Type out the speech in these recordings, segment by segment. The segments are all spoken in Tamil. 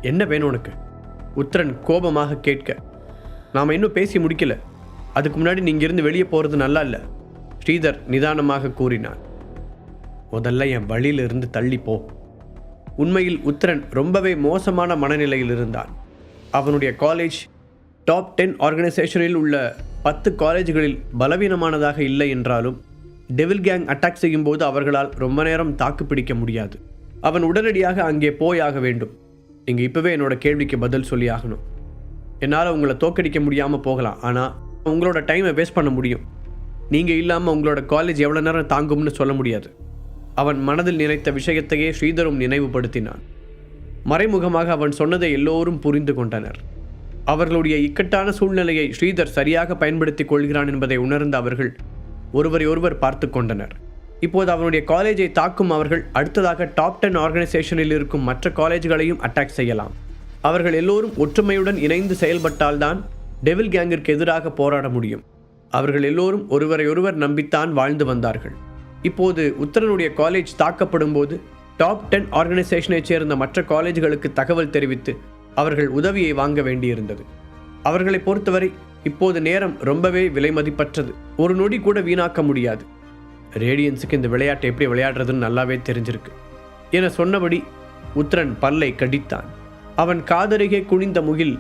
என்ன வேணும் உனக்கு? உத்தரன் கோபமாக கேட்க, நாம் இன்னும் பேசி முடிக்கல. அதுக்கு முன்னாடி நீங்கள் இருந்து வெளியே போகிறது நல்லா இல்லை, ஸ்ரீதர் நிதானமாக கூறினான். முதல்ல என் வழியிலிருந்து தள்ளி போ. உண்மையில் உத்தரன் ரொம்பவே மோசமான மனநிலையில் இருந்தான். அவனுடைய காலேஜ் டாப் 10 ஆர்கனைசேஷனில் உள்ள 10 காலேஜ்களில் பலவீனமானதாக இல்லை என்றாலும் டெவில் கேங் அட்டாக் செய்யும் போது அவர்களால் ரொம்ப நேரம் தாக்கு பிடிக்க முடியாது. அவன் உடனடியாக அங்கே போயாக வேண்டும். நீங்கள் இப்போவே என்னோட கேள்விக்கு பதில் சொல்லி ஆகணும். என்னால் உங்களை தோக்கடிக்க முடியாமல் போகலாம், ஆனால் உங்களோட டைமை வேஸ்ட் பண்ண முடியும். நீங்கள் இல்லாமல் உங்களோட காலேஜ் எவ்வளோ நேரம் தாங்கும்னு சொல்ல முடியாது. அவன் மனதில் நினைத்த விஷயத்தையே ஸ்ரீதரும் நினைவுபடுத்தினான். மறைமுகமாக அவன் சொன்னதை எல்லோரும் புரிந்து கொண்டனர். அவர்களுடைய இக்கட்டான சூழ்நிலையை ஸ்ரீதர் சரியாக பயன்படுத்தி கொள்கிறான் என்பதை உணர்ந்த அவர்கள் ஒருவரை ஒருவர் பார்த்து கொண்டனர். இப்போது அவனுடைய காலேஜை தாக்கும் அவர்கள் அடுத்ததாக டாப் 10 ஆர்கனைசேஷனில் இருக்கும் மற்ற காலேஜ்களையும் அட்டாக் செய்யலாம். அவர்கள் எல்லோரும் ஒற்றுமையுடன் இணைந்து செயல்பட்டால்தான் டெவில் கேங்கிற்கு எதிராக போராட முடியும். அவர்கள் எல்லோரும் ஒருவரை ஒருவர் நம்பித்தான் வாழ்ந்து வந்தார்கள். இப்போது உத்தரனுடைய காலேஜ் தாக்கப்படும் போது டாப் 10 ஆர்கனைசேஷனைச் சேர்ந்த மற்ற காலேஜ்களுக்கு தகவல் தெரிவித்து அவர்கள் உதவியை வாங்க வேண்டியிருந்தது. அவர்களை பொறுத்தவரை இப்போது நேரம் ரொம்பவே விலை மதிப்பற்றது. ஒரு நொடி கூட வீணாக்க முடியாது. ரேடியன்ஸுக்கு இந்த விளையாட்டை எப்படி விளையாடுறதுன்னு நல்லாவே தெரிஞ்சிருக்கு என சொன்னபடி உத்தரன் பல்லை கடித்தான். அவன் காதருகே குனிந்த முகில்,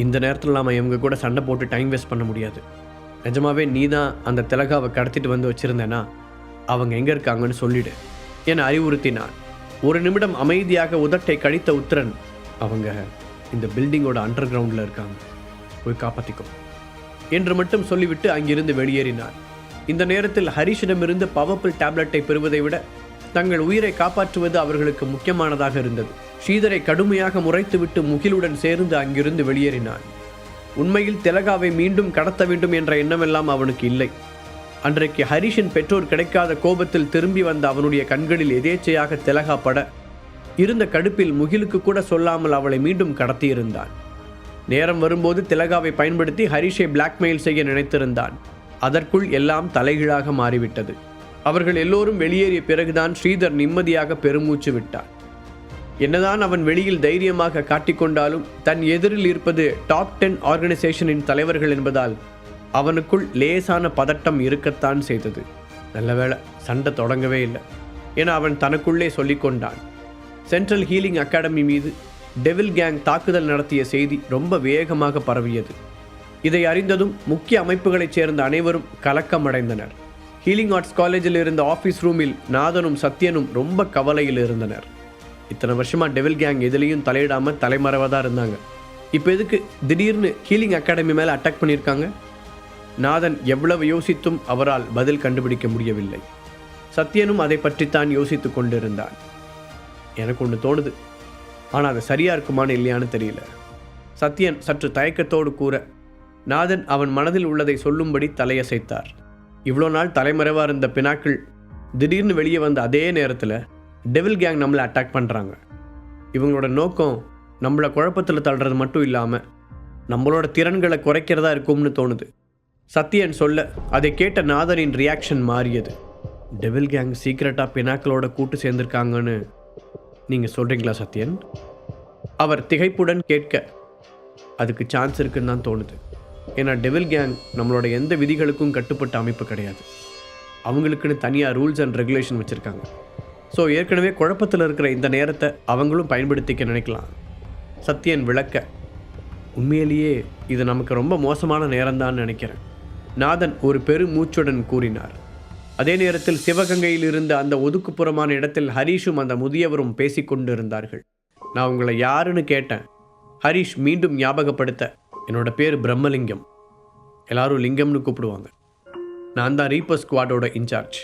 இந்த நேரத்தில் நாம் இவங்க கூட சண்டை போட்டு டைம் வேஸ்ட் பண்ண முடியாது. நிஜமாவே நீ தான் அந்த திலகாவை கடத்திட்டு வந்து வச்சிருந்தேனா அவங்க எங்கே இருக்காங்கன்னு சொல்லிடு என அறிவுறுத்தினான். ஒரு நிமிடம் அமைதியாக உதட்டை கடித்த உத்தரன், அவங்க இந்த பில்டிங்கோட அண்டர் கிரவுண்டில் இருக்காங்க, போய் காப்பாற்றிக்கோ என்று மட்டும் சொல்லிவிட்டு அங்கிருந்து வெளியேறினார். இந்த நேரத்தில் ஹரிஷிடமிருந்து பவர்ஃபுல் டேப்லெட்டை பெறுவதை விட தங்கள் உயிரை காப்பாற்றுவது அவர்களுக்கு முக்கியமானதாக இருந்தது. ஸ்ரீதரை கடுமையாக முறைத்துவிட்டு முகிலுடன் சேர்ந்து அங்கிருந்து வெளியேறினான். உண்மையில் திலகாவை மீண்டும் கடத்த வேண்டும் என்ற எண்ணமெல்லாம் அவனுக்கு இல்லை. அன்றைக்கு ஹரிஷின் பெற்றோர் கிடைக்காத கோபத்தில் திரும்பி வந்த அவனுடைய கண்களில் எதேச்சையாக திலகா பட இருந்த கடுப்பில் முகிலுக்கு கூட சொல்லாமல் அவளை மீண்டும் கடத்தியிருந்தான். நேரம் வரும்போது திலகாவை பயன்படுத்தி ஹரிஷை பிளாக்மெயில் செய்ய நினைத்திருந்தான். அதற்குள் எல்லாம் தலைகீழாக மாறிவிட்டது. அவர்கள் எல்லோரும் வெளியேறிய பிறகுதான் ஸ்ரீதர் நிம்மதியாக பெருமூச்சு விட்டார். என்னதான் அவன் வெளியில் தைரியமாக காட்டிக்கொண்டாலும் தன் எதிரில் இருப்பது டாப் 10 ஆர்கனைசேஷனின் தலைவர்கள் என்பதால் அவனுக்குள் லேசான பதட்டம் இருக்கத்தான் செய்தது. நல்ல வேளை சண்டை தொடங்கவே இல்லை என அவன் தனக்குள்ளே சொல்லிக்கொண்டான். சென்ட்ரல் ஹீலிங் அகாடமி மீது டெவில் கேங் தாக்குதல் நடத்திய செய்தி ரொம்ப வேகமாக பரவியது. இதை அறிந்ததும் முக்கிய அமைப்புகளைச் சேர்ந்த அனைவரும் கலக்கமடைந்தனர். ஹீலிங் ஆர்ட்ஸ் காலேஜில் இருந்த ஆஃபீஸ் ரூமில் நாதனும் சத்யனும் ரொம்ப கவலையில் இருந்தனர். இத்தனை வருஷமாக டெவில் கேங் எதுலேயும் தலையிடாமல் தலைமறைவாக இருந்தாங்க. இப்போ எதுக்கு திடீர்னு ஹீலிங் அகாடமி மேலே அட்டாக் பண்ணியிருக்காங்க? நாதன் எவ்வளவு யோசித்தும் அவரால் பதில் கண்டுபிடிக்க முடியவில்லை. சத்யனும் அதை பற்றித்தான் யோசித்து கொண்டிருந்தான். எனக்கு ஒன்று தோணுது, ஆனால் அது சரியாக இருக்குமான்னு இல்லையான்னு தெரியல. சத்யன் சற்று தயக்கத்தோடு கூற நாதன் அவன் மனதில் உள்ளதை சொல்லும்படி தலையசைத்தார். இவ்வளோ நாள் தலைமறைவாக இருந்த பினாக்கிள் திடீர்னு வெளியே வந்த அதே நேரத்தில் டெவில் கேங் நம்மளை அட்டாக் பண்ணுறாங்க. இவங்களோட நோக்கம் நம்மளை குழப்பத்தில் தள்ளுறது மட்டும் இல்லாமல் நம்மளோட திறன்களை குறைக்கிறதா இருக்கும்னு தோணுது. சத்யன் சொல்ல அதை கேட்ட நாதனின் ரியாக்ஷன் மாறியது. டெவில் கேங் சீக்கிரட்டாக பினாக்கிளோட கூட்டு சேர்ந்துருக்காங்கன்னு நீங்கள் சொல்கிறீங்களா சத்யன்? அவர் திகைப்புடன் கேட்க, அதுக்கு சான்ஸ் இருக்குன்னு தான் தோணுது. ஏன்னா டெவில் கேங் நம்மளோட எந்த விதிகளுக்கும் கட்டுப்பட்ட அமைப்பு கிடையாது. அவங்களுக்குன்னு தனியாக ரூல்ஸ் அண்ட் ரெகுலேஷன் வச்சுருக்காங்க. ஸோ ஏற்கனவே குழப்பத்தில் இருக்கிற இந்த நேரத்தை அவங்களும் பயன்படுத்திக்க நினைக்கலாம். சத்யன் விளக்க, உண்மையிலேயே இது நமக்கு ரொம்ப மோசமான நேரம்தான் நினைக்கிறேன். நாதன் ஒரு பெருமூச்சுடன் கூறினார். அதே நேரத்தில் சிவகங்கையில் இருந்த அந்த ஒதுக்குப்புறமான இடத்தில் ஹரீஷும் அந்த முதியவரும் பேசிக்கொண்டு இருந்தார்கள். நான் உங்களை யாருன்னு கேட்டேன். ஹரீஷ் மீண்டும் ஞாபகப்படுத்த, என்னோட பேர் பிரம்மலிங்கம், எல்லாரும் லிங்கம்னு கூப்பிடுவாங்க. நான் தான் ரீப்பர் ஸ்குவாடோட இன்சார்ஜ்.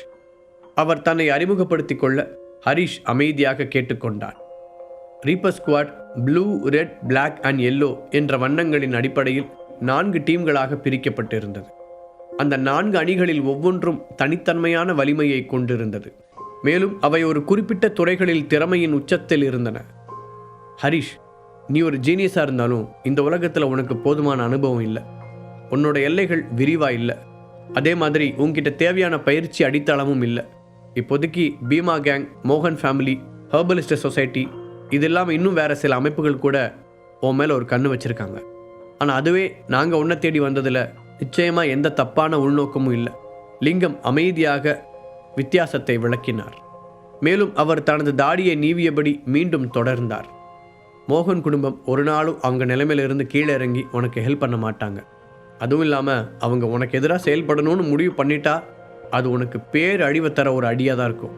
அவர் தன்னை அறிமுகப்படுத்தி கொள்ள ஹரீஷ் அமைதியாக கேட்டுக்கொண்டான். Reaper squad blue, red, black and yellow என்ற வண்ணங்களின் அடிப்படையில் 4 டீம்களாக பிரிக்கப்பட்டிருந்தது. அந்த 4 அணிகளில் ஒவ்வொன்றும் தனித்தன்மையான வலிமையை கொண்டிருந்தது. மேலும் அவை ஒரு குறிப்பிட்ட துறைகளில் திறமையின் உச்சத்தில் இருந்தன. ஹரீஷ், நீ ஒரு ஜீனியஸாக இருந்தாலும் இந்த உலகத்தில் உனக்கு போதுமான அனுபவம் இல்லை. உன்னோட எல்லைகள் விரிவாக இல்லை. அதே மாதிரி உங்ககிட்ட தேவையான பயிற்சி அடித்தளமும் இல்லை. இப்போதைக்கு பீமா கேங், மோகன் ஃபேமிலி, ஹெர்பலிஸ்ட் சொசைட்டி, இது இல்லாமல் இன்னும் வேறு சில அமைப்புகள் கூட உன் மேலே ஒரு கண்ணு வச்சுருக்காங்க. ஆனால் அதுவே நாங்கள் உன்னை தேடி வந்ததில் நிச்சயமாக எந்த தப்பான உள்நோக்கமும் இல்லை. லிங்கம் அமைதியாக வித்தியாசத்தை விளக்கினார். மேலும் அவர் தனது தாடியை நீவியபடி மீண்டும் தொடர்ந்தார். மோகன் குடும்பம் ஒரு நாளும் அவங்க நிலைமையிலிருந்து கீழே இறங்கி உனக்கு ஹெல்ப் பண்ண மாட்டாங்க. அதுவும் இல்லாமல் அவங்க உனக்கு எதிராக செயல்படணும்னு முடிவு பண்ணிட்டா அது உனக்கு பேர் அழிவை தர ஒரு அடியாக தான் இருக்கும்.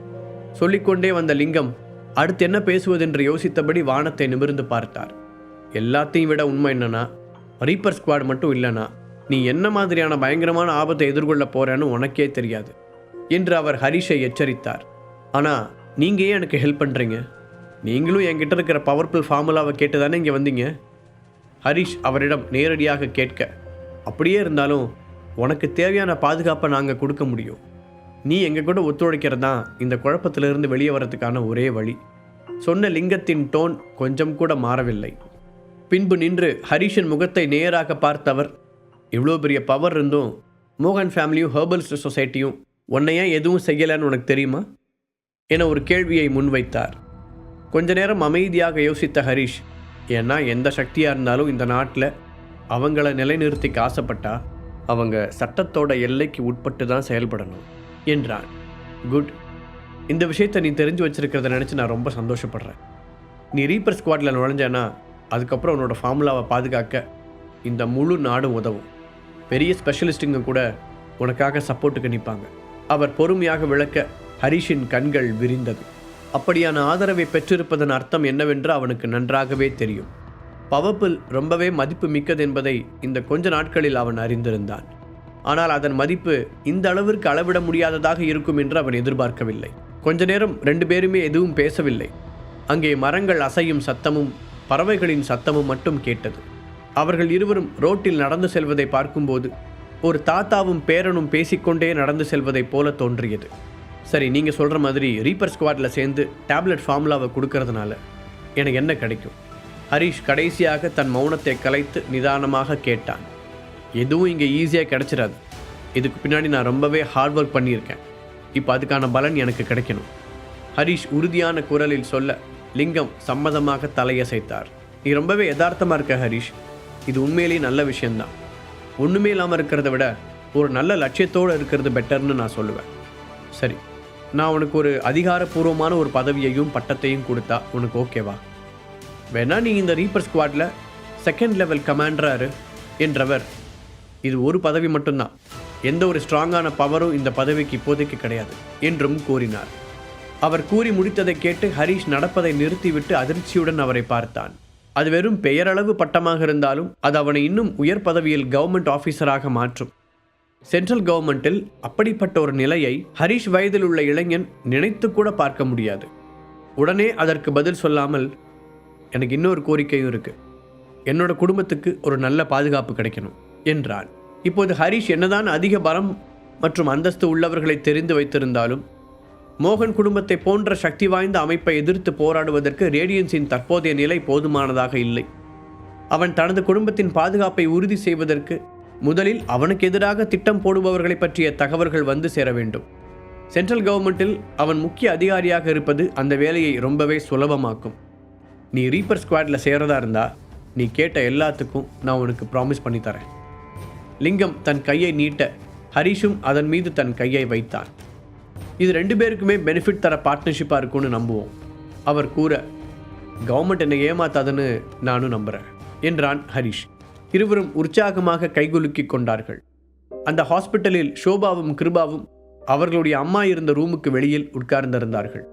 சொல்லிக்கொண்டே வந்த லிங்கம் அடுத்து என்ன பேசுவதென்று யோசித்தபடி வானத்தை நிமிர்ந்து பார்த்தார். எல்லாத்தையும் விட உண்மை என்னன்னா, ரீப்பர் ஸ்குவாட் மட்டும் இல்லைனா நீ என்ன மாதிரியான பயங்கரமான ஆபத்தை எதிர்கொள்ள போறேன்னு உனக்கே தெரியாது என்று அவர் ஹரிஷை எச்சரித்தார். ஆனால் நீங்கள் ஏன் எனக்கு ஹெல்ப் பண்ணுறீங்க? நீங்களும் என்கிட்ட இருக்கிற பவர்ஃபுல் ஃபார்முலாவை கேட்டு தானே இங்கே வந்தீங்க? ஹரிஷ் அவரிடம் நேரடியாக கேட்க, அப்படியே இருந்தாலும் உனக்கு தேவையான பாதுகாப்பை நாங்கள் கொடுக்க முடியும். நீ எங்கள் கூட ஒத்துழைக்கிறது தான் இந்த குழப்பத்திலிருந்து வெளியே வரதுக்கான ஒரே வழி. சொன்ன லிங்கத்தின் டோன் கொஞ்சம் கூட மாறவில்லை. பின்பு நின்று ஹரிஷின் முகத்தை நேராக பார்த்தவர், இவ்வளோ பெரிய பவர் இருந்தும் மோகன் ஃபேமிலியும் ஹெர்பலிஸ்ட் சொசைட்டியும் உன்னை ஏன் எதுவும் செய்யலைன்னு உனக்கு தெரியுமா என ஒரு கேள்வியை முன்வைத்தார். கொஞ்ச நேரம் அமைதியாக யோசித்த ஹரிஷ், ஏன்னா எந்த சக்தியாக இருந்தாலும் இந்த நாட்டில் அவங்கள நிலைநிறுத்திக்க ஆசைப்பட்டா அவங்க சட்டத்தோட எல்லைக்கு உட்பட்டு தான் செயல்படணும் என்றான். குட், இந்த விஷயத்தை நீ தெரிஞ்சு வச்சிருக்கிறத நினச்சி நான் ரொம்ப சந்தோஷப்படுறேன். நீ ரீப்பர் ஸ்குவாடில் நுழைஞ்சேன்னா அதுக்கப்புறம் உன்னோட ஃபார்முலாவை பாதுகாக்க இந்த முழு நாடும் உதவும். பெரிய ஸ்பெஷலிஸ்ட்டுங்க கூட உனக்காக சப்போர்ட்டுக்கு நிற்பாங்க. அவர் பொறுமையாக விளக்க ஹரிஷின் கண்கள் விரிந்தது. அப்படியான ஆதரவை பெற்றிருப்பதன் அர்த்தம் என்னவென்று அவனுக்கு நன்றாகவே தெரியும். பவர்ஃபுல் ரொம்பவே மதிப்பு மிக்கது என்பதை இந்த கொஞ்ச நாட்களில் அவன் அறிந்திருந்தான். ஆனால் அதன் மதிப்பு இந்த அளவிற்கு அளவிட முடியாததாக இருக்கும் என்று அவன் எதிர்பார்க்கவில்லை. கொஞ்ச நேரம் 2 பேருமே எதுவும் பேசவில்லை. அங்கே மரங்கள் அசையும் சத்தமும் பறவைகளின் சத்தமும் மட்டும் கேட்டது. அவர்கள் இருவரும் ரோட்டில் நடந்து செல்வதை பார்க்கும்போது ஒரு தாத்தாவும் பேரனும் பேசிக்கொண்டே நடந்து செல்வதைப் போல தோன்றியது. சரி, நீங்கள் சொல்கிற மாதிரி ரீப்பர் ஸ்குவாடில் சேர்ந்து டேப்லெட் ஃபார்முலாவை கொடுக்கறதுனால எனக்கு என்ன கிடைக்கும்? ஹரிஷ் கடைசியாக தன் மௌனத்தை கலைத்து நிதானமாக கேட்டான். எதுவும் இங்கே ஈஸியாக கிடைச்சிடாது. இதுக்கு பின்னாடி நான் ரொம்பவே ஹார்ட் ஒர்க் பண்ணியிருக்கேன். இப்போ அதுக்கான பலன் எனக்கு கிடைக்கணும். ஹரிஷ் உறுதியான குரலில் சொல்ல லிங்கம் சம்மதமாக தலையசைத்தார். நீ ரொம்பவே யதார்த்தமாக இருக்க ஹரிஷ். இது உண்மையிலேயே நல்ல விஷயந்தான். ஒன்றுமே இல்லாமல் இருக்கிறத விட ஒரு நல்ல லட்சியத்தோடு இருக்கிறது பெட்டர்னு நான் சொல்லுவேன். சரி, நான் உனக்கு ஒரு அதிகாரப்பூர்வமான ஒரு பதவியையும் பட்டத்தையும் கொடுத்தா உனக்கு ஓகேவா? வேணா நீ இந்த ரீப்பர் ஸ்குவாடில் 2nd லெவல் கமாண்டராரு என்றவர். இது ஒரு பதவி மட்டும்தான். எந்த ஒரு ஸ்ட்ராங்கான பவரும் இந்த பதவிக்கு இப்போதைக்கு கிடையாது என்றும் கூறினார். அவர் கூறி முடித்ததை கேட்டு ஹரிஷ் நடப்பதை நிறுத்திவிட்டு அதிர்ச்சியுடன் அவரை பார்த்தான். அது வெறும் பெயரளவு பட்டமாக இருந்தாலும் அது அவனை இன்னும் உயர் பதவியில் கவர்மெண்ட் ஆஃபீஸராக மாற்றும். சென்ட்ரல் கவர்மெண்ட்டில் அப்படிப்பட்ட ஒரு நிலையை ஹரிஷ் வயதில் உள்ள இளைஞன் நினைத்து கூட பார்க்க முடியாது. உடனே அதற்கு பதில் சொல்லாமல், எனக்கு இன்னொரு கோரிக்கையும் இருக்கு. என்னோட குடும்பத்துக்கு ஒரு நல்ல பாதுகாப்பு கிடைக்கணும் என்றான். இப்போது ஹரிஷ் என்னதான் அதிக பலம் மற்றும் அந்தஸ்து உள்ளவர்களை தெரிந்து வைத்திருந்தாலும் மோகன் குடும்பத்தை போன்ற சக்தி வாய்ந்த அமைப்பை எதிர்த்து போராடுவதற்கு ரேடியன்ஸின் தற்போதைய நிலை போதுமானதாக இல்லை. அவன் தனது குடும்பத்தின் பாதுகாப்பை உறுதி செய்வதற்கு முதலில் அவனுக்கு எதிராக திட்டம் போடுபவர்களை பற்றிய தகவல்கள் வந்து சேர வேண்டும். சென்ட்ரல் கவர்மெண்ட்டில் அவன் முக்கிய அதிகாரியாக இருப்பது அந்த வேலையை ரொம்பவே சுலபமாக்கும். நீ ரீப்பர் ஸ்குவாடில் சேரதா இருந்தா நீ கேட்ட எல்லாத்துக்கும் நான் உனக்கு ப்ராமிஸ் பண்ணி தரேன். லிங்கம் தன் கையை நீட்ட ஹரிஷும் அதன் மீது தன் கையை வைத்தான். இது 2 பேருக்குமே பெனிஃபிட் தர பார்ட்னர்ஷிப்பாக இருக்கும்னு நம்புவோம். அவர் கூற, கவர்மெண்ட் என்னை ஏமாத்தாதுன்னு நானும் நம்புகிறேன் என்றான் ஹரிஷ். இருவரும் உற்சாகமாக கைகுலுக்கி கொண்டார்கள். அந்த ஹாஸ்பிட்டலில் ஷோபாவும் கிருபாவும் அவர்களுடைய அம்மா இருந்த ரூமுக்கு வெளியில் உட்கார்ந்திருந்தார்கள்.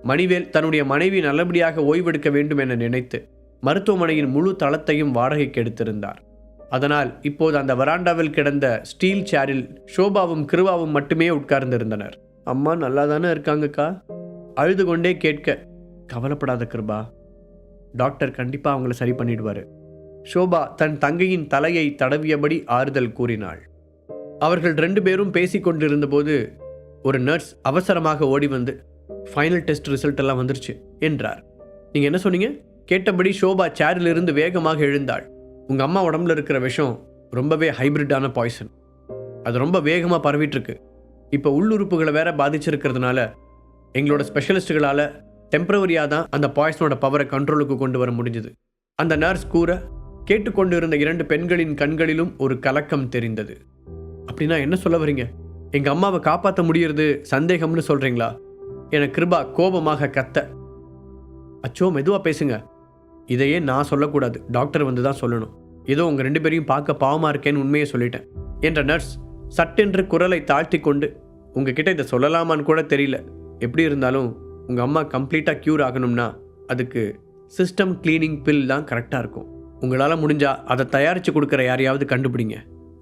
மணிவேல் தன்னுடைய மனைவி நல்லபடியாக ஓய்வெடுக்க வேண்டும் என நினைத்து மருத்துவமனையின் முழு தளத்தையும் வாடகைக்கு எடுத்திருந்தார். அதனால் இப்போது அந்த வராண்டாவில் கிடந்த ஸ்டீல் சேரில் ஷோபாவும் கிருபாவும் மட்டுமே உட்கார்ந்திருந்தனர். அம்மா நல்லா தானே இருக்காங்கக்கா? அழுது கொண்டே கேட்க, கவலைப்படாத கிருபா, டாக்டர் கண்டிப்பாக அவங்கள சரி பண்ணிடுவார். ஷோபா தன் தங்கையின் தலையை தடவியபடி ஆறுதல் கூறினாள். அவர்கள் 2 பேரும் பேசிக்கொண்டிருந்த போது ஒரு நர்ஸ் அவசரமாக ஓடி வந்து, ஃபைனல் டெஸ்ட் ரிசல்ட் எல்லாம் வந்துருச்சு என்றார். நீங்கள் என்ன சொன்னீங்க? கேட்டபடி ஷோபா சேரிலிருந்து வேகமாக எழுந்தாள். உங்கள் அம்மா உடம்புல இருக்கிற விஷம் ரொம்பவே ஹைப்ரிட்டான பாய்சன். அது ரொம்ப வேகமாக பரவிட்டுருக்கு. இப்போ உள்ளுறுப்புகளை வேற பாதிச்சிருக்கிறதுனால எங்களோட ஸ்பெஷலிஸ்ட்டுகளால் டெம்பரவரியாக தான் அந்த பாய்சனோட பவரை கண்ட்ரோலுக்கு கொண்டு வர முடிஞ்சது. அந்த நர்ஸ் கூற கேட்டுக்கொண்டு இருந்த 2 பெண்களின் கண்களிலும் ஒரு கலக்கம் தெரிந்தது. அப்படின்னா என்ன சொல்ல வரீங்க? எங்கள் அம்மாவை காப்பாற்ற முடியறது சந்தேகம்னு சொல்கிறீங்களா? என கிருபா கோபமாக கத்த. அச்சோ, மெதுவாக பேசுங்க. இதையே நான் சொல்லக்கூடாது, டாக்டர் வந்து தான் சொல்லணும். ஏதோ உங்கள் 2 பேரையும் பார்க்க பாவமாக இருக்கேன்னு உண்மையை சொல்லிட்டேன் என்ற நர்ஸ் சட்டென்று குரலை தாழ்த்தி கொண்டு, உங்ககிட்ட இதை சொல்லலாமான்னு கூட தெரியல. எப்படி இருந்தாலும் உங்கள் அம்மா கம்ப்ளீட்டாக க்யூர் ஆகணும்னா அதுக்கு சிஸ்டம் கிளீனிங் பில் தான் கரெக்டாக இருக்கும். உங்களால் முடிஞ்சால் அதை தயாரித்து கொடுக்குற யாரையாவது கண்டுபிடிங்க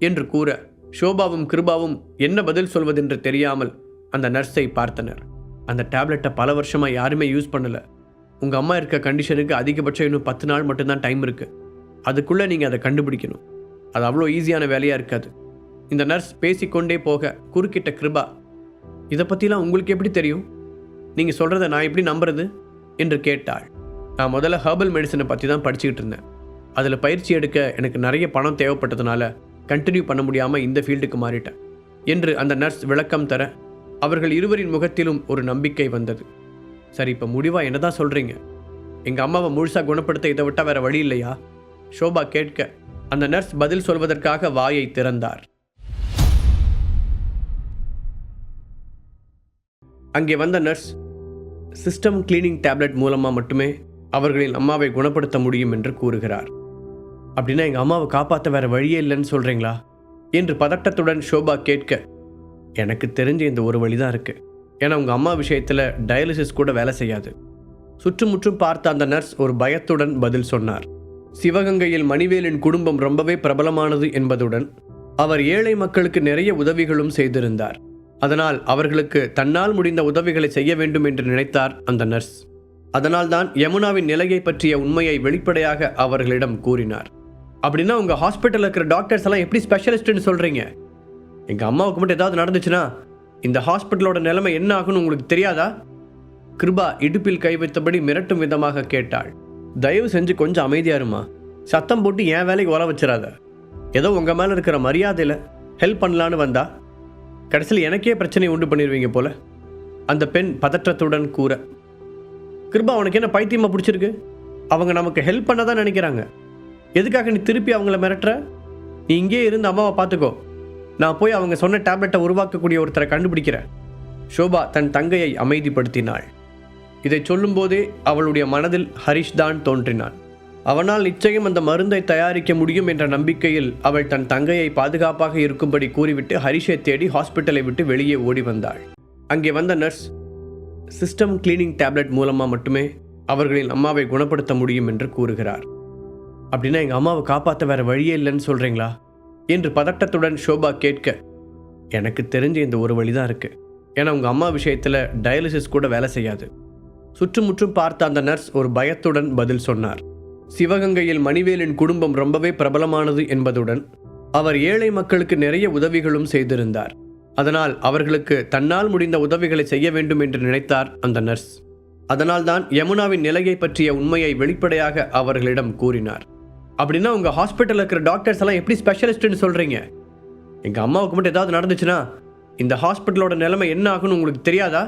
என்று கூற ஷோபாவும் கிருபாவும் என்ன பதில் சொல்வதென்று தெரியாமல் அந்த நர்ஸை பார்த்தனர். அந்த டேப்லெட்டை பல வருஷமாக யாருமே யூஸ் பண்ணலை. உங்கள் அம்மா இருக்க கண்டிஷனுக்கு அதிகபட்சம் இன்னும் 10 நாள் மட்டும்தான் டைம் இருக்குது. அதுக்குள்ளே நீங்கள் அதை கண்டுபிடிக்கணும். அது அவ்வளோ ஈஸியான வேலையாக இருக்காது. இந்த நர்ஸ் பேசிக்கொண்டே போக குறுக்கிட்ட கிருபா, இதை பற்றிலாம் உங்களுக்கு எப்படி தெரியும்? நீங்கள் சொல்கிறத நான் எப்படி நம்புறது என்று கேட்டாள். நான் முதல்ல ஹெர்பல் மெடிசனை பற்றி தான் படிச்சுக்கிட்டு இருந்தேன். அதில் பயிற்சி எடுக்க எனக்கு நிறைய பணம் தேவைப்பட்டதுனால கண்டினியூ பண்ண முடியாமல் இந்த ஃபீல்டுக்கு மாறிட்டேன் என்று அந்த நர்ஸ் விளக்கம் தர அவர்கள் இருவரின் முகத்திலும் ஒரு நம்பிக்கை வந்தது. சரி, இப்போ முடிவாக என்ன தான் சொல்கிறீங்க? எங்கள் அம்மாவை முழுசாக குணப்படுத்த இதை விட்டால் வேறு வழி இல்லையா? ஷோபா கேட்க அந்த நர்ஸ் பதில் சொல்வதற்காக வாயை திறந்தார். அங்கே வந்த நர்ஸ், சிஸ்டம் கிளீனிங் டேப்லெட் மூலமாக மட்டுமே அவர்களின் அம்மாவை குணப்படுத்த முடியும் என்று கூறுகிறார். அப்படின்னா எங்கள் அம்மாவை காப்பாற்ற வேறு வழியே இல்லைன்னு சொல்கிறீங்களா என்று பதட்டத்துடன் ஷோபா கேட்க, எனக்கு தெரிஞ்ச இந்த ஒரு வழி தான் இருக்குது. ஏன்னா உங்கள் அம்மா விஷயத்தில் டயாலிசிஸ் கூட வேலை செய்யாது. சுற்றுமுற்றும் பார்த்த அந்த நர்ஸ் ஒரு பயத்துடன் பதில் சொன்னார். சிவகங்கையில் மணிவேலின் குடும்பம் ரொம்பவே பிரபலமானது என்பதுடன் அவர் ஏழை மக்களுக்கு நிறைய உதவிகளும் செய்திருந்தார். அதனால் அவர்களுக்கு தன்னால் முடிந்த உதவிகளை செய்ய வேண்டும் என்று நினைத்தார் அந்த நர்ஸ். அதனால்தான் யமுனாவின் நிலையை பற்றிய உண்மையை வெளிப்படையாக அவர்களிடம் கூறினார். அப்படின்னா உங்கள் ஹாஸ்பிட்டலில் இருக்கிற டாக்டர்ஸ் எல்லாம் எப்படி ஸ்பெஷலிஸ்ட்னு சொல்கிறீங்க? எங்கள் அம்மாவுக்கு மட்டும் ஏதாவது நடந்துச்சுன்னா இந்த ஹாஸ்பிட்டலோட நிலைமை என்ன ஆகும்னு உங்களுக்கு தெரியாதா? கிருபா இடுப்பில் கை வைத்தபடி மிரட்டும் விதமாக கேட்டாள். தயவு செஞ்சு கொஞ்சம் அமைதியாருமா. சத்தம் போட்டு என் வேலைக்கு வர வச்சிடாத. ஏதோ உங்கள் மேலே இருக்கிற மரியாதையில் ஹெல்ப் பண்ணலான்னு வந்தா கடைசியில் எனக்கே பிரச்சனை உண்டு பண்ணிடுவீங்க போல அந்த பெண் பதற்றத்துடன் கூற. கிருபா, அவனுக்கு என்ன பைத்தியமாக பிடிச்சிருக்கு? அவங்க நமக்கு ஹெல்ப் பண்ண தான் நினைக்கிறாங்க. எதுக்காக நீ திருப்பி அவங்கள மிரட்டுற? நீ இங்கே இருந்து அம்மாவை பார்த்துக்கோ. நான் போய் அவங்க சொன்ன டேப்லெட்டை உருவாக்கக்கூடிய ஒருத்தரை கண்டுபிடிக்கிறேன். ஷோபா தன் தங்கையை அமைதிப்படுத்தினாள். இதை சொல்லும்போதே அவளுடைய மனதில் ஹரிஷ் தான் தோன்றினான். அவனால் நிச்சயம் அந்த மருந்தை தயாரிக்க முடியும் என்ற நம்பிக்கையில் அவள் தன் தங்கையை பாதுகாப்பாக இருக்கும்படி கூறிவிட்டு ஹரிஷை தேடி ஹாஸ்பிட்டலை விட்டு வெளியே ஓடி வந்தாள். அங்கே வந்த நர்ஸ், சிஸ்டம் கிளீனிங் டேப்லெட் மூலமாக மட்டுமே அவர்களின் அம்மாவை குணப்படுத்த முடியும் என்று கூறுகிறார். அப்படின்னா எங்கள் அம்மாவை காப்பாற்ற வேறு வழியே இல்லைன்னு சொல்கிறீங்களா என்று பதட்டத்துடன் ஷோபா கேட்க, எனக்கு தெரிஞ்ச இந்த ஒரு வழி தான் இருக்குது. ஏன்னா உங்கள் அம்மா விஷயத்தில் டயாலிசிஸ் கூட வேலை செய்யாது. சுற்றுமுற்றும் பார்த்த அந்த நர்ஸ் ஒரு பயத்துடன் பதில் சொன்னார். சிவகங்கையில் மணிவேலின் குடும்பம் ரொம்பவே பிரபலமானது என்பதுடன் அவர் ஏழை மக்களுக்கு நிறைய உதவிகளும் செய்திருந்தார். அதனால் அவர்களுக்கு தன்னால் முடிந்த உதவிகளை செய்ய வேண்டும் என்று நினைத்தார் அந்த நர்ஸ். அதனால்தான் யமுனாவின் நிலையை பற்றிய உண்மையை வெளிப்படையாக அவர்களிடம் கூறினார். அப்படின்னா உங்கள் ஹாஸ்பிட்டலில் இருக்கிற டாக்டர்ஸ் எல்லாம் எப்படி ஸ்பெஷலிஸ்ட்னு சொல்கிறீங்க? எங்கள் அம்மாவுக்கு மட்டும் ஏதாவது நடந்துச்சுன்னா இந்த ஹாஸ்பிட்டலோட நிலைமை என்ன ஆகும்னு உங்களுக்கு தெரியாதா?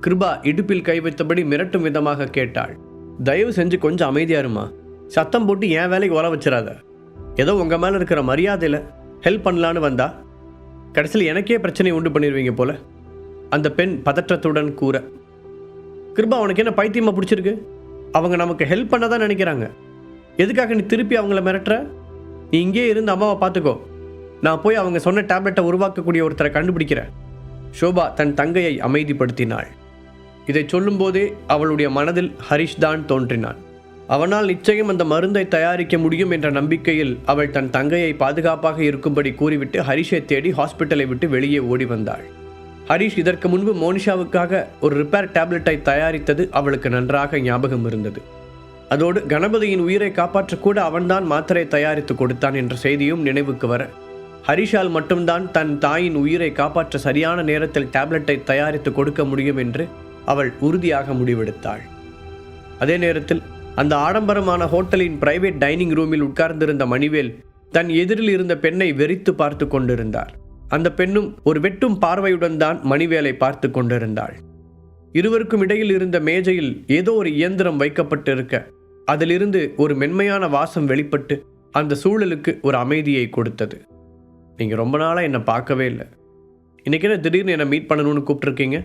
கிருபா இடுப்பில் கை வைத்தபடி மிரட்டும் விதமாக கேட்டாள். தயவு செஞ்சு கொஞ்சம் அமைதியாருமா. சத்தம் போட்டு என் வேலைக்கு வர வச்சிடாத. ஏதோ உங்கள் மேலே இருக்கிற மரியாதையில் ஹெல்ப் பண்ணலான்னு வந்தா கடைசியில் எனக்கே பிரச்சனை உண்டு பண்ணிடுவீங்க போல அந்த பெண் பதற்றத்துடன் கூற. கிருபா, அவனுக்கு என்ன பைத்தியமாக பிடிச்சிருக்கு? அவங்க நமக்கு ஹெல்ப் பண்ண தான் நினைக்கிறாங்க. எதுக்காக நீ திருப்பி அவங்கள மிரட்டுற? நீ இங்கே இருந்து அம்மாவை பார்த்துக்கோ. நான் போய் அவங்க சொன்ன டேப்லெட்டை உருவாக்கக்கூடிய ஒருத்தரை கண்டுபிடிக்கிறேன். ஷோபா தன் தங்கையை அமைதிப்படுத்தினாள். இதை சொல்லும்போதே அவளுடைய மனதில் ஹரிஷ் தான் தோன்றினான். அவனால் நிச்சயம் அந்த மருந்தை தயாரிக்க முடியும் என்ற நம்பிக்கையில் அவள் தன் தங்கையை பாதுகாப்பாக இருக்கும்படி கூறிவிட்டு ஹரிஷை தேடி ஹாஸ்பிட்டலை விட்டு வெளியே ஓடி வந்தாள். ஹரிஷ் இதற்கு முன்பு மோனிஷாவுக்காக ஒரு ரிப்பேர் டேப்லெட்டை தயாரித்தது அவளுக்கு நன்றாக ஞாபகம் இருந்தது. அதோடு கணபதியின் உயிரை காப்பாற்றக்கூட அவன்தான் மாத்திரை தயாரித்து கொடுத்தான் என்ற செய்தியும் நினைவுக்கு வர ஹரிஷால் மட்டும்தான் தன் தாயின் உயிரை காப்பாற்ற சரியான நேரத்தில் டேப்லெட்டை தயாரித்து கொடுக்க முடியும் என்று அவள் உறுதியாக முடிவெடுத்தாள். அதே நேரத்தில் அந்த ஆடம்பரமான ஹோட்டலின் பிரைவேட் டைனிங் ரூமில் உட்கார்ந்திருந்த மணிவேல் தன் எதிரில் இருந்த பெண்ணை வெறித்து பார்த்து கொண்டிருந்தார். அந்த பெண்ணும் ஒரு வெட்டும் பார்வையுடன் தான் மணிவேலை பார்த்து கொண்டிருந்தாள். இருவருக்கும் இடையில் இருந்த மேஜையில் ஏதோ ஒரு இயந்திரம் வைக்கப்பட்டிருக்க அதிலிருந்து ஒரு மென்மையான வாசம் வெளிப்பட்டு அந்த சூழலுக்கு ஒரு அமைதியை கொடுத்தது. நீங்கள் ரொம்ப நாளாக என்னை பார்க்கவே இல்லை, இன்றைக்கி என்ன திடீர்னு என்னை மீட் பண்ணணும்னு கூப்பிட்ருக்கீங்க?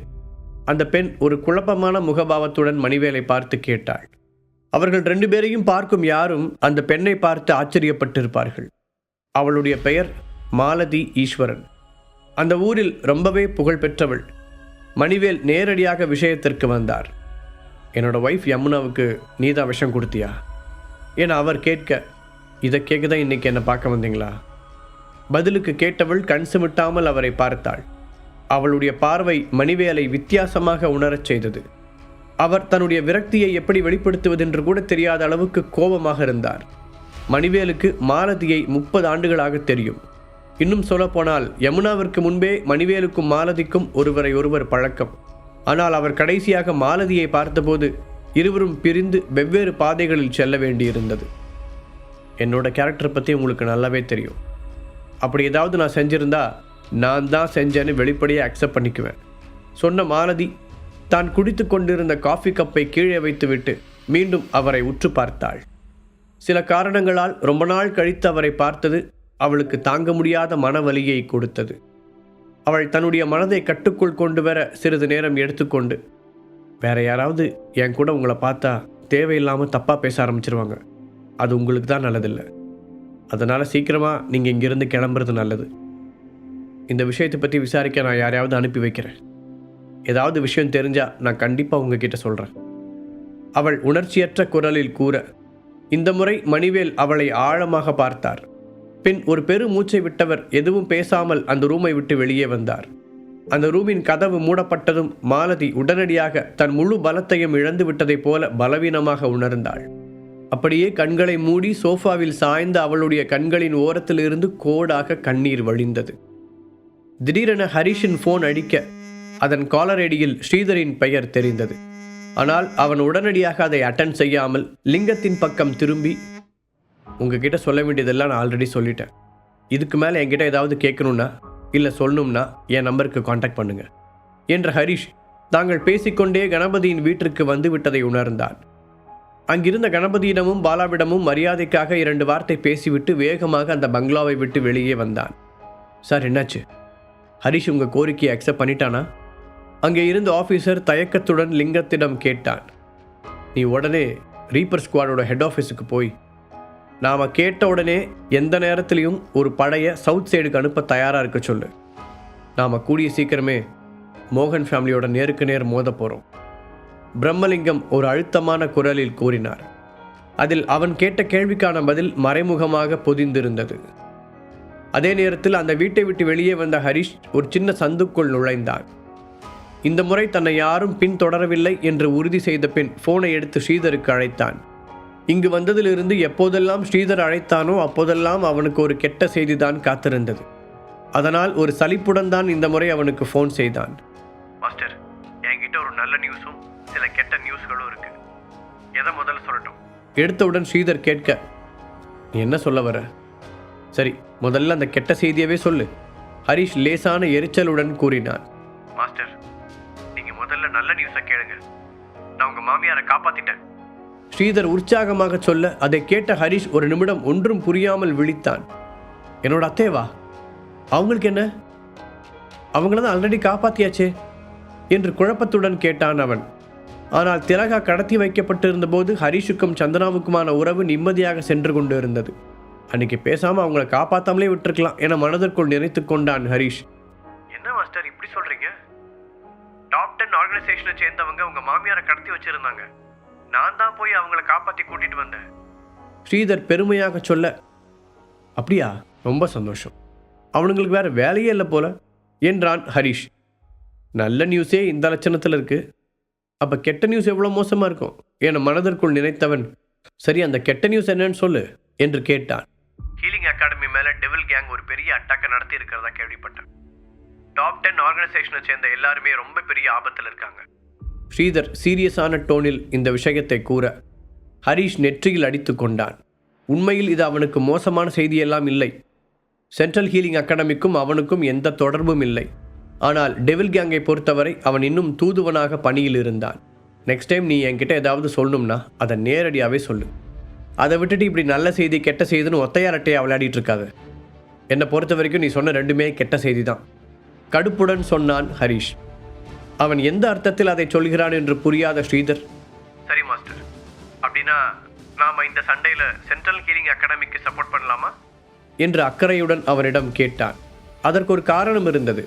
அந்த பெண் ஒரு குழப்பமான முகபாவத்துடன் மணிவேலை பார்த்து கேட்டாள். அவர்கள் 2 பேரையும் பார்க்கும் யாரும் அந்த பெண்ணை பார்த்து ஆச்சரியப்பட்டிருப்பார்கள். அவளுடைய பெயர் மாலதி ஈஸ்வரன். அந்த ஊரில் ரொம்பவே புகழ் பெற்றவள். மணிவேல் நேரடியாக விஷயத்திற்கு வந்தார். என்னோட ஒய்ஃப் யமுனாவுக்கு நீதான் விஷம் கொடுத்தியா என அவர் கேட்க, இதை கேட்க தான் இன்றைக்கி என்னை பார்க்க வந்தீங்களா? பதிலுக்கு கேட்டவள் கண் சிமிட்டாமல் அவரை பார்த்தாள். அவளுடைய பார்வை மணிவேலை வித்தியாசமாக உணரச் செய்தது. அவர் தன்னுடைய விரக்தியை எப்படி வெளிப்படுத்துவதென்று கூட தெரியாத அளவுக்கு கோபமாக இருந்தார். மணிவேலுக்கு மாலதியை 30 ஆண்டுகளாக தெரியும். இன்னும் சொல்லப்போனால் யமுனாவிற்கு முன்பே மணிவேலுக்கும் மாலதிக்கும் ஒருவரை ஒருவர் பழக்கம். ஆனால் அவர் கடைசியாக மாலதியை பார்த்தபோது இருவரும் பிரிந்து வெவ்வேறு பாதைகளில் செல்ல வேண்டியிருந்தது. என்னோட கேரக்டரை பற்றி உங்களுக்கு நல்லாவே தெரியும். அப்படி ஏதாவது நான் செஞ்சிருந்தா நான் தான் செஞ்சேன்னு வெளிப்படையாக அக்செப்ட் பண்ணிக்குவேன் சொன்ன மாலதி தான் குடித்து கொண்டிருந்த காஃபி கப்பை கீழே வைத்துவிட்டு மீண்டும் அவரை உற்று பார்த்தாள். சில காரணங்களால் ரொம்ப நாள் கழித்து அவரை பார்த்தது அவளுக்கு தாங்க முடியாத மனவலியை கொடுத்தது. அவள் தன்னுடைய மனதை கட்டுக்குள் கொண்டு வர சிறிது நேரம் எடுத்துக்கொண்டு, வேற யாராவது என் கூட உங்களை பார்த்தா தேவையில்லாமல் தப்பாக பேச ஆரம்பிச்சிருவாங்க, அது உங்களுக்கு தான் நல்லதில்லை, அதனால் சீக்கிரமாக நீங்கள் இங்கிருந்து கிளம்புறது நல்லது. இந்த விஷயத்தை பற்றி விசாரிக்க நான் யாரையாவது அனுப்பி வைக்கிறேன். ஏதாவது விஷயம் தெரிஞ்சால் நான் கண்டிப்பாக உங்ககிட்ட சொல்கிறேன். அவள் உணர்ச்சியற்ற குரலில் கூற, இந்த முறை மணிவேல் அவளை ஆழமாக பார்த்தார். பின் ஒரு பெரு மூச்சை விட்டவர் எதுவும் பேசாமல் அந்த ரூமை விட்டு வெளியே வந்தார். அந்த ரூமின் கதவு மூடப்பட்டதும் மாலதி உடனடியாக தன் முழு பலத்தையும் இழந்து விட்டதைப் போல பலவீனமாக உணர்ந்தாள். அப்படியே கண்களை மூடி சோஃபாவில் சாய்ந்த அவளுடைய கண்களின் ஓரத்தில் இருந்து கோடாக கண்ணீர் வழிந்தது. திடீரென ஹரிஷின் போன் அடிக்க அதன் காலர் ஐடியில் ஸ்ரீதரின் பெயர் தெரிந்தது. ஆனால் அவன் உடனடியாக அதை அட்டன் செய்யாமல் லிங்கத்தின் பக்கம் திரும்பி, உங்ககிட்ட சொல்ல வேண்டியதெல்லாம் நான் ஆல்ரெடி சொல்லிட்டேன், இதுக்கு மேலே என்கிட்ட ஏதாவது கேட்கணும்னா இல்லை சொல்லணும்னா என் நம்பருக்கு காண்டாக்ட் பண்ணுங்க என்ற ஹரிஷ் தாங்கள் பேசிக்கொண்டே கணபதியின் வீட்டிற்கு வந்து விட்டதை உணர்ந்தான். அங்கிருந்த கணபதியிடமும் பாலாவிடமும் மரியாதைக்காக 2 வார்த்தை பேசிவிட்டு வேகமாக அந்த பங்களாவை விட்டு வெளியே வந்தான். சார், என்னாச்சு? ஹரிஷ் உங்கள் கோரிக்கையை அக்செப்ட் பண்ணிட்டானா? அங்கே இருந்த ஆஃபீஸர் தயக்கத்துடன் லிங்கத்திடம் கேட்டான். நீ உடனே ரீப்பர் ஸ்குவாடோட ஹெட் ஆஃபீஸுக்கு போய் நாம் கேட்ட உடனே எந்த நேரத்துலையும் ஒரு படையை சவுத் சைடுக்கு அனுப்ப தயாராக இருக்க சொல்லு. நாம் கூடிய சீக்கிரமே மோகன் ஃபேமிலியோட நேருக்கு நேர் மோத போகிறோம். பிரம்மலிங்கம் ஒரு அழுத்தமான குரலில் கூறினார். அதில் அவன் கேட்ட கேள்விக்கான பதில் மறைமுகமாக பொதிந்திருந்தது. அதே நேரத்தில் அந்த வீட்டை விட்டு வெளியே வந்த ஹரிஷ் ஒரு சின்ன சந்துக்குள் நுழைந்தான். இந்த முறை தன்னை யாரும் பின்தொடரவில்லை என்று உறுதி செய்த பின் போனை எடுத்து ஸ்ரீதருக்கு அழைத்தான். இங்கு வந்ததிலிருந்து எப்போதெல்லாம் ஸ்ரீதர் அழைத்தானோ அப்போதெல்லாம் அவனுக்கு ஒரு கெட்ட செய்திதான் காத்திருந்தது. அதனால் ஒரு சலிப்புடன் தான் இந்த முறை அவனுக்கு ஃபோன் செய்தான். மாஸ்டர், என்கிட்ட ஒரு நல்ல நியூஸும் சில கெட்ட நியூஸ்களும் இருக்கு, எதை முதல்ல சொல்லட்டும்? எடுத்தவுடன் ஸ்ரீதர் கேட்க, நீ என்ன சொல்ல வர? சரி, முதல்ல அந்த கெட்ட செய்தியவே சொல்லு. ஹரிஷ் லேசான எரிச்சலுடன் கூறினான். மாஸ்டர், நீங்க முதல்ல நல்ல நியூஸை கேளுங்க, நான் உங்க மாமியாரை காப்பாத்திட்டேன். ஸ்ரீதர் உற்சாகமாக சொல்ல அதை கேட்ட ஹரிஷ் ஒரு நிமிடம் ஒன்றும் புரியாமல் விழித்தான். என்னோட அத்தேவா? அவங்களுக்கு என்ன? அவங்கள தான் ஆல்ரெடி காப்பாத்தியாச்சே என்று குழப்பத்துடன் கேட்டான் அவன். ஆனால் திலகா கடத்தி வைக்கப்பட்டிருந்த போது ஹரிஷுக்கும் சந்தனாவுக்குமான உறவு நிம்மதியாக சென்று கொண்டு இருந்தது. அன்னைக்கு பேசாமல் அவங்கள காப்பாற்றாமலே விட்டுருக்கலாம் என மனதிற்குள் நினைத்து கொண்டான் ஹரிஷ். என்ன மாஸ்டர் இப்படி சொல்றீங்க? டாப் 10 ஆர்கனைசேஷனை சேர்ந்தவங்க உங்க மாமியாரை கடத்தி வச்சிருந்தாங்க, நான் தான் போய் அவங்கள காப்பாற்றி கூட்டிட்டு வந்தேன். ஸ்ரீதர் பெருமையாக சொல்ல, அப்படியா, ரொம்ப சந்தோஷம், அவனுங்களுக்கு வேற வேலையே இல்லை போல என்றான் ஹரிஷ். நல்ல நியூஸே இந்த லட்சணத்தில் இருக்கு, அப்போ கெட்ட நியூஸ் எவ்வளோ மோசமாக இருக்கும் என மனதிற்குள் நினைத்தவன், சரி அந்த கெட்ட நியூஸ் என்னன்னு சொல்லு என்று கேட்டான். ஹீலிங் அகாடமி மேலே டெவில் கேங் ஒரு பெரிய அட்டாக்கை நடத்தி இருக்கிறதா கேள்விப்பட்டேன். டாப் 10 ஆர்கனைசேஷனை சேர்ந்த எல்லாருமே ரொம்ப பெரிய ஆபத்தில் இருக்காங்க. ஸ்ரீதர் சீரியஸான டோனில் இந்த விஷயத்தை கூற ஹரிஷ் நெற்றியில் அடித்து கொண்டான். உண்மையில் இது அவனுக்கு மோசமான செய்தியெல்லாம் இல்லை. சென்ட்ரல் ஹீலிங் அகாடமிக்கும் அவனுக்கும் எந்த தொடர்பும் இல்லை. ஆனால் டெவில் கேங்கை பொறுத்தவரை அவன் இன்னும் தூதுவனாக பணியில் இருந்தான். நெக்ஸ்ட் டைம் நீ என்கிட்ட ஏதாவது சொல்லணும்னா அதை நேரடியாகவே சொல்லு. அதை விட்டுட்டு இப்படி நல்ல செய்தி கெட்ட செய்தின்னு ஒத்தையாரட்டையாக விளையாடிட்டு இருக்காது. என்னை பொறுத்த வரைக்கும் நீ சொன்ன ரெண்டுமே கெட்ட செய்தி தான், கடுப்புடன் சொன்னான் ஹரிஷ். அவன் எந்த அர்த்தத்தில் அதை சொல்கிறான் என்று புரியாத ஸ்ரீதர், சரி மாஸ்டர், அப்படின்னா நாம இந்த சண்டையில் சென்ட்ரல் ஹீலிங் அகாடமிக்கு சப்போர்ட் பண்ணலாமா என்று அக்கறையுடன் அவரிடம் கேட்டான். அதற்கு ஒரு காரணம் இருந்தது.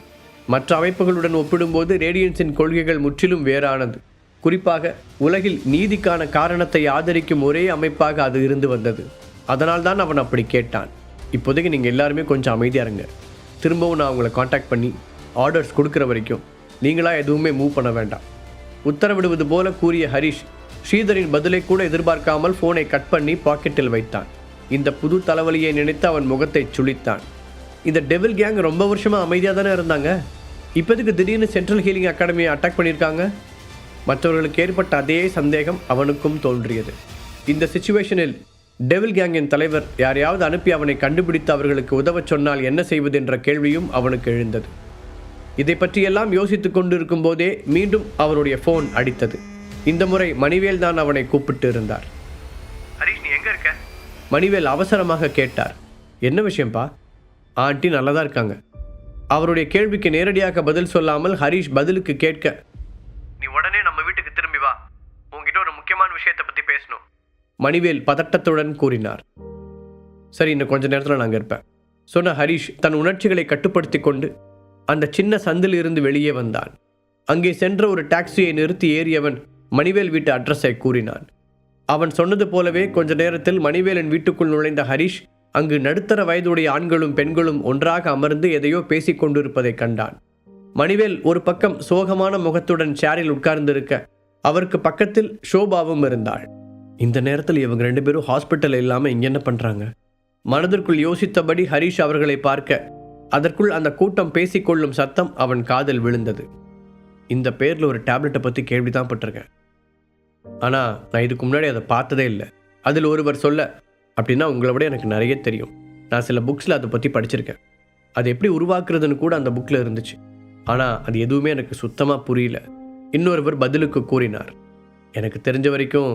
மற்ற அமைப்புகளுடன் ஒப்பிடும்போது ரேடியன்ஸின் கொள்கைகள் முற்றிலும் வேறானது. குறிப்பாக உலகில் நீதிக்கான காரணத்தை ஆதரிக்கும் ஒரே அமைப்பாக அது இருந்து வந்தது. அதனால்தான் அவன் அப்படி கேட்டான். இப்போதைக்கு நீங்கள் எல்லாருமே கொஞ்சம் அமைதியாக இருங்க. திரும்பவும் நான் உங்களை காண்டாக்ட் பண்ணி ஆர்டர்ஸ் கொடுக்குற வரைக்கும் நீங்களாக எதுவுமே மூவ் பண்ண வேண்டாம் உத்தரவிடுவது போல கூறிய ஹரிஷ் ஸ்ரீதரின் பதிலை கூட எதிர்பார்க்காமல் ஃபோனை கட் பண்ணி பாக்கெட்டில் வைத்தான். இந்த புது தலைவலியை நினைத்து அவன் முகத்தை சுளித்தான். இந்த டெவில் கேங் ரொம்ப வருஷமாக அமைதியாக தானே இருந்தாங்க, இப்போதுக்கு திடீர்னு சென்ட்ரல் ஹீலிங் அகாடமியை அட்டாக் பண்ணியிருக்காங்க. மற்றவர்களுக்கு ஏற்பட்ட அதே சந்தேகம் அவனுக்கும் தோன்றியது. இந்த சிச்சுவேஷனில் டெவில் கேங்கின் தலைவர் யாரையாவது அனுப்பி அவனை கண்டுபிடித்து அவர்களுக்கு உதவச் சொன்னால் என்ன செய்வது என்ற கேள்வியும் அவனுக்கு எழுந்தது. இதை பற்றியெல்லாம் யோசித்துக் கொண்டிருக்கும் போதே மீண்டும் அவருடைய ஃபோன் அடித்தது. இந்த முறை மணிவேல் தான் அவனை கூப்பிட்டு இருந்தார். ஹரிஷ், நீ எங்க இருக்க? மணிவேல் அவசரமாக கேட்டார். என்ன விஷயம்பா? ஆண்டி நல்லதா இருக்காங்க. அவருடைய கேள்விக்கு நேரடியாக பதில் சொல்லாமல் ஹரிஷ் பதிலுக்கு கேட்க, நீ உடனே நம்ம வீட்டுக்கு திரும்பி வா, உங்ககிட்ட ஒரு முக்கியமான விஷயத்தை பற்றி பேசணும் மணிவேல் பதட்டத்துடன் கூறினார். சரி, இன்னும் கொஞ்ச நேரத்தில் நாங்கள் இருப்பேன் சொன்ன ஹரிஷ் தன் உணர்ச்சிகளை கட்டுப்படுத்தி கொண்டு அந்த சின்ன சந்தில் இருந்து வெளியே வந்தான். அங்கே சென்ற ஒரு டாக்ஸியை நிறுத்தி ஏறியவன் மணிவேல் வீட்டு அட்ரஸை கூறினான். அவன் சொன்னது போலவே கொஞ்ச நேரத்தில் மணிவேலின் வீட்டுக்குள் நுழைந்த ஹரிஷ் அங்கு நடுத்தர வயதுடைய ஆண்களும் பெண்களும் ஒன்றாக அமர்ந்து எதையோ பேசிக் கொண்டிருப்பதை கண்டான். மணிவேல் ஒரு பக்கம் சோகமான முகத்துடன் சேரில் உட்கார்ந்திருக்க அவருக்கு பக்கத்தில் ஷோபாவும் இருந்தாள். இந்த நேரத்தில் இவங்க 2 பேரும் ஹாஸ்பிட்டல் இல்லாமல் இங்கே என்ன பண்ணுறாங்க? மனதிற்குள் யோசித்தபடி ஹரிஷ் அவர்களை பார்க்க அதற்குள் அந்த கூட்டம் பேசிக்கொள்ளும் சத்தம் அவன் காதில் விழுந்தது. இந்த பேரில் ஒரு டேப்லெட்டை பற்றி கேள்விதான் பட்டிருக்கேன், ஆனால் நான் இதுக்கு முன்னாடி அதை பார்த்ததே இல்லை. அதில் ஒருவர் சொல்ல, அப்படின்னா உங்களை விட எனக்கு நிறைய தெரியும், நான் சில புக்ஸில் அதை பற்றி படிச்சிருக்கேன், அது எப்படி உருவாக்குறதுன்னு கூட அந்த புக்கில் இருந்துச்சு, ஆனால் அது எதுவுமே எனக்கு சுத்தமாக புரியல. இன்னொருவர் பதிலுக்கு கூறினார், எனக்கு தெரிஞ்ச வரைக்கும்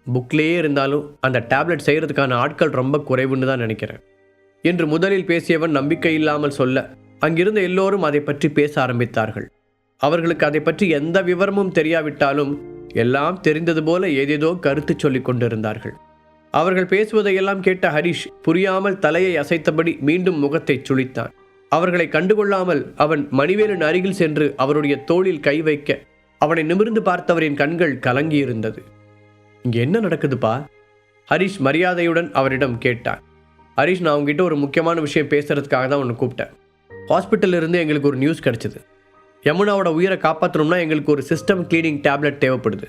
புக்லேயே இருந்தாலும் அந்த டேப்லெட் செய்கிறதுக்கான ஆட்கள் ரொம்ப குறைவுன்னு தான் நினைக்கிறேன் என்று முதலில் பேசியவன் நம்பிக்கை இல்லாமல் சொல்ல அங்கிருந்த எல்லோரும் அதை பற்றி பேச ஆரம்பித்தார்கள். அவர்களுக்கு அதை பற்றி எந்த விவரமும் தெரியாவிட்டாலும் எல்லாம் தெரிந்தது போல ஏதேதோ கருத்து சொல்லிக் கொண்டிருந்தார்கள். அவர்கள் பேசுவதையெல்லாம் கேட்ட ஹரிஷ் புரியாமல் தலையை அசைத்தபடி மீண்டும் முகத்தை சுளித்தான். அவர்களை கண்டுகொள்ளாமல் அவன் மணிவேலின் அருகில் சென்று அவருடைய தோளில் கை வைக்க அவனை நிமிர்ந்து பார்த்தவரின் கண்கள் கலங்கியிருந்தது. இங்கே என்ன நடக்குதுப்பா? ஹரிஷ் மரியாதையுடன் அவரிடம் கேட்டான். ஹரிஷ், நான் உங்ககிட்ட ஒரு முக்கியமான விஷயம் பேசுறதுக்காக தான் உன்னை கூப்பிட்டேன். ஹாஸ்பிட்டல்ல இருந்து எங்களுக்கு ஒரு நியூஸ் கிடைச்சிது. யமுனாவோட உயிரை காப்பாற்றணும்னா எங்களுக்கு ஒரு சிஸ்டம் கிளீனிங் டேப்லெட் தேவைப்படுது.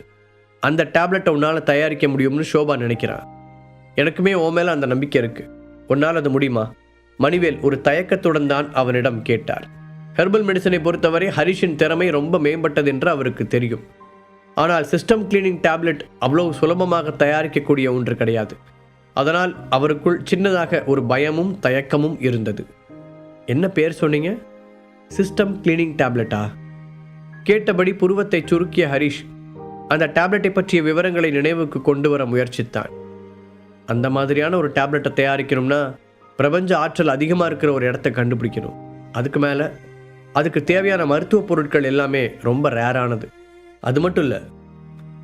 அந்த டேப்லெட்டை உன்னால் தயாரிக்க முடியும்னு ஷோபா நினைக்கிறான். எனக்குமே உன் மேலே அந்த நம்பிக்கை இருக்கு. உன்னால் அது முடியுமா? மணிவேல் ஒரு தயக்கத்துடன் தான் அவனிடம் கேட்டார். ஹெர்பல் மெடிசனை பொறுத்தவரை ஹரிஷின் திறமை ரொம்ப மேம்பட்டது என்று அவருக்கு தெரியும். ஆனால் சிஸ்டம் கிளீனிங் டேப்லெட் அவ்வளவு சுலபமாக தயாரிக்கக்கூடிய ஒன்று கிடையாது. அதனால் அவருக்குள் சின்னதாக ஒரு பயமும் தயக்கமும் இருந்தது. என்ன பேர் சொன்னீங்க? சிஸ்டம் கிளீனிங் டேப்லெட்டா? கேட்டபடி புருவத்தை சுருக்கிய ஹரிஷ் அந்த டேப்லெட்டை பற்றிய விவரங்களை நினைவுக்கு கொண்டு வர முயற்சித்தான். அந்த மாதிரியான ஒரு டேப்லெட்டை தயாரிக்கணும்னா பிரபஞ்ச ஆற்றல் அதிகமாக இருக்கிற ஒரு இடத்த கண்டுபிடிக்கணும். அதுக்கு மேலே அதுக்கு தேவையான மருத்துவ பொருட்கள் எல்லாமே ரொம்ப ரேரானது. அது மட்டும் இல்லை,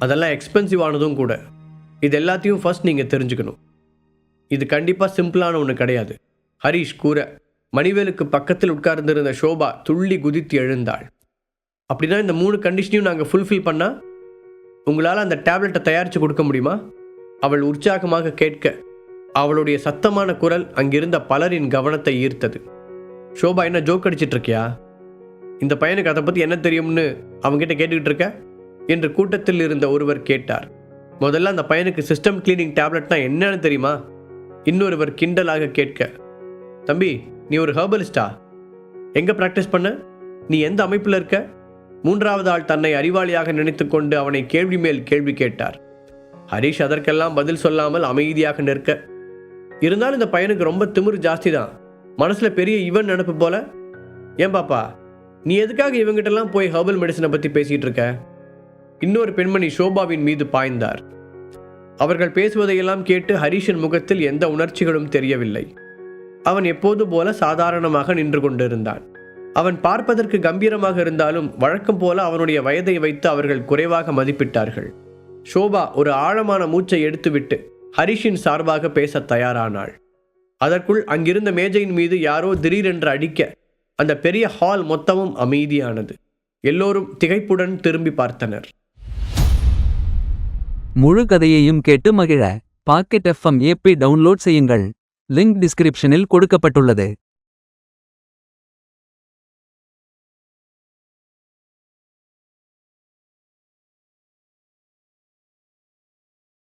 அதெல்லாம் எக்ஸ்பென்சிவ் ஆனதும் கூட. இது எல்லாத்தையும் ஃபர்ஸ்ட் நீங்கள் தெரிஞ்சுக்கணும். இது கண்டிப்பாக சிம்பிளான ஒன்று கிடையாது ஹரிஷ் கூற மணிவேலுக்கு பக்கத்தில் உட்கார்ந்திருந்த ஷோபா துள்ளி குதித்து எழுந்தாள். அப்படின்னா இந்த 3 கண்டிஷனையும் நாங்கள் ஃபுல்ஃபில் பண்ணால் உங்களால் அந்த டேப்லெட்டை தயாரித்து கொடுக்க முடியுமா? அவள் உற்சாகமாக கேட்க அவளுடைய சத்தமான குரல் அங்கிருந்த பலரின் கவனத்தை ஈர்த்தது. ஷோபா, என்ன ஜோக் அடிச்சிட்டு இருக்கியா? இந்த பையனுக்கு அதை பற்றி என்ன தெரியும்னு அவங்ககிட்ட கேட்டுக்கிட்டு இருக்க என்று கூட்டத்தில் இருந்த ஒருவர் கேட்டார். முதல்ல அந்த பையனுக்கு சிஸ்டம் கிளீனிங் டேப்லெட்னா என்னன்னு தெரியுமா? இன்னொருவர் கிண்டலாக கேட்க, தம்பி நீ ஒரு ஹெர்பலிஸ்டா? எங்கே ப்ராக்டிஸ் பண்ண? நீ எந்த அமைப்பில் இருக்க? 3வது ஆள் தன்னை அறிவாளியாக நினைத்து கொண்டு அவனை கேள்வி மேல் கேள்வி கேட்டார். ஹரிஷ் அதற்கெல்லாம் பதில் சொல்லாமல் அமைதியாக நிற்க, இருந்தாலும் இந்த பையனுக்கு ரொம்ப திமிரு ஜாஸ்தி தான், மனசில் பெரிய இவன் நினப்பு போல. ஏன் பாப்பா, நீ எதுக்காக இவங்கிட்டலாம் போய் ஹெர்பல் மெடிசனை பற்றி பேசிகிட்டு இருக்க? இன்னொரு பெண்மணி ஷோபாவின் மீது பாய்ந்தார். அவர்கள் பேசுவதையெல்லாம் கேட்டு ஹரிஷின் முகத்தில் எந்த உணர்ச்சிகளும் தெரியவில்லை. அவன் எப்போது போல சாதாரணமாக நின்று கொண்டிருந்தான். அவன் பார்ப்பதற்கு கம்பீரமாக இருந்தாலும் வழக்கம் போல அவனுடைய வயதை வைத்து அவர்கள் குறைவாக மதிப்பிட்டார்கள். ஷோபா ஒரு ஆழமான மூச்சை எடுத்துவிட்டு ஹரிஷின் சார்பாக பேச தயாரானாள். அதற்குள் அங்கிருந்த மேஜையின் மீது யாரோ திடீரென்று அடிக்க அந்த பெரிய ஹால் மொத்தமும் அமைதியானது. எல்லோரும் திகைப்புடன் திரும்பி பார்த்தனர். முழு கதையையும் கேட்டு மகிழ பாக்கெட் FM ஆப்பை டவுன்லோட் செய்யுங்கள். லிங்க் டிஸ்கிரிப்ஷனில் கொடுக்கப்பட்டுள்ளது.